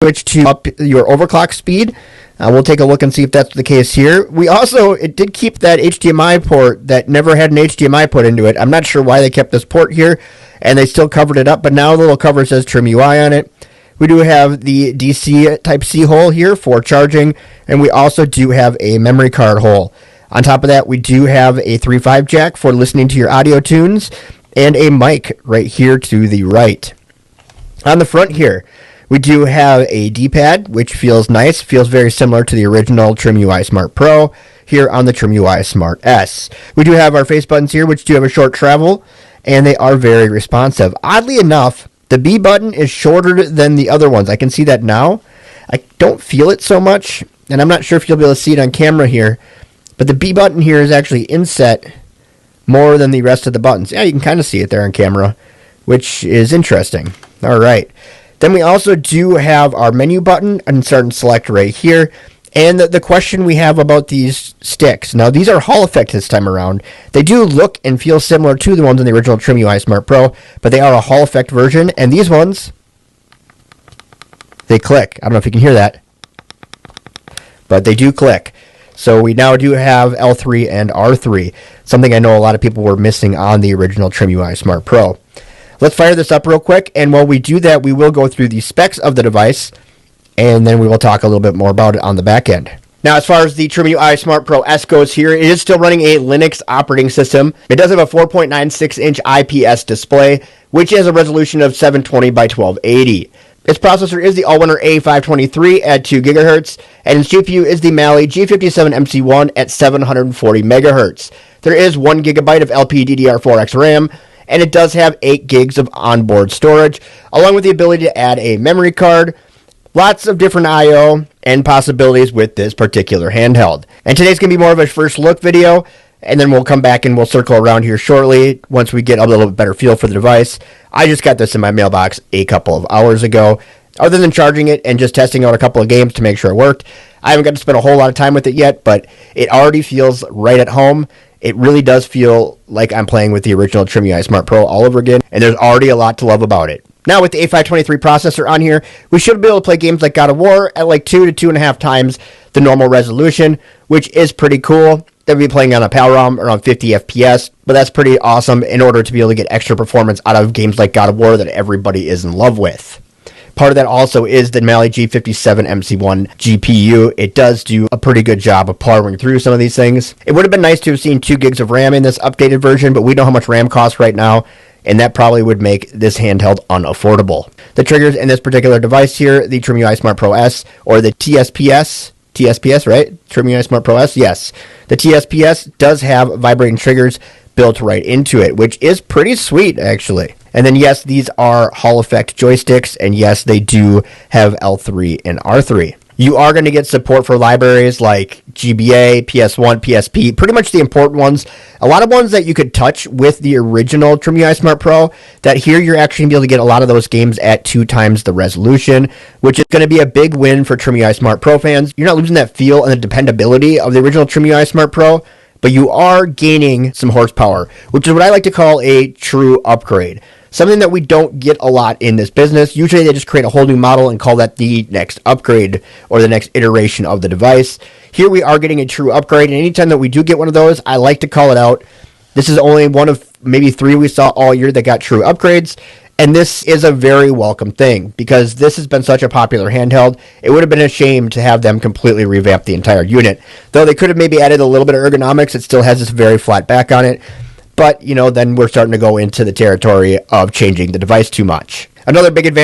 switch to up your overclock speed. We'll take a look and see if that's the case here. It did keep that HDMI port that never had an HDMI put into it. I'm not sure why they kept this port here, and they still covered it up, but now the little cover says Trim UI on it. We do have the DC Type-C hole here for charging, and we also do have a memory card hole. On top of that, we do have a 3.5 jack for listening to your audio tunes, and a mic right here to the right. On the front here, we do have a D-pad, which feels nice, feels very similar to the original Trim UI Smart Pro here on the Trim UI Smart S. We do have our face buttons here, which do have a short travel, and they are very responsive. Oddly enough, the B button is shorter than the other ones. I can see that now. I don't feel it so much, and I'm not sure if you'll be able to see it on camera here, but the B button here is actually inset more than the rest of the buttons. Yeah, you can kind of see it there on camera, which is interesting. All right. Then we also do have our menu button and start and select right here. And the question we have about these sticks. Now, these are Hall effect this time around. They do look and feel similar to the ones in the original Trim UI Smart Pro, but they are a Hall effect version. And these ones, they click. I don't know if you can hear that, but they do click. So we now do have L3 and R3, something I know a lot of people were missing on the original Trim UI Smart Pro. Let's fire this up real quick, and while we do that, we will go through the specs of the device, and then we will talk a little bit more about it on the back end. Now, as far as the Trim UI Smart Pro S goes here, it is still running a Linux operating system. It does have a 4.96-inch IPS display, which has a resolution of 720 by 1280. Its processor is the Allwinner A523 at 2 GHz, and its GPU is the Mali G57MC1 at 740 MHz. There is 1 GB of LPDDR4X RAM, and it does have 8 gigs of onboard storage, along with the ability to add a memory card. Lots of different I/O and possibilities with this particular handheld. And today's going to be more of a first look video, and then we'll come back and we'll circle around here shortly once we get a little bit better feel for the device. I just got this in my mailbox a couple of hours ago. Other than charging it and just testing out a couple of games to make sure it worked, I haven't got to spend a whole lot of time with it yet, but it already feels right at home. It really does feel like I'm playing with the original Trim UI Smart Pro all over again, and there's already a lot to love about it. Now, with the A523 processor on here, we should be able to play games like God of War at like 2 to 2.5 times the normal resolution, which is pretty cool. They'll be playing on a PAL-ROM around 50 FPS, but that's pretty awesome in order to be able to get extra performance out of games like God of War that everybody is in love with. Part of that also is the Mali G57MC1 GPU. It does do a pretty good job of powering through some of these things. It would have been nice to have seen 2 gigs of RAM in this updated version, but we know how much RAM costs right now, and that probably would make this handheld unaffordable. The triggers in this particular device here, the Trim UI Smart Pro S, or the TSPS, right? Trim UI Smart Pro S, yes. The TSPS does have vibrating triggers built right into it, which is pretty sweet, actually. And then, yes, these are Hall effect joysticks, and yes, they do have L3 and R3. You are going to get support for libraries like GBA, PS1, PSP, pretty much the important ones. A lot of ones that you could touch with the original Trim UI Smart Pro, that here you're actually going to be able to get a lot of those games at 2 times the resolution, which is going to be a big win for Trim UI Smart Pro fans. You're not losing that feel and the dependability of the original Trim UI Smart Pro, but you are gaining some horsepower, which is what I like to call a true upgrade. Something that we don't get a lot in this business. Usually they just create a whole new model and call that the next upgrade or the next iteration of the device. Here we are getting a true upgrade, and anytime that we do get one of those, I like to call it out. This is only one of maybe 3 we saw all year that got true upgrades, and this is a very welcome thing because this has been such a popular handheld. It would have been a shame to have them completely revamp the entire unit. Though they could have maybe added a little bit of ergonomics, it still has this very flat back on it. But, then we're starting to go into the territory of changing the device too much. Another big advantage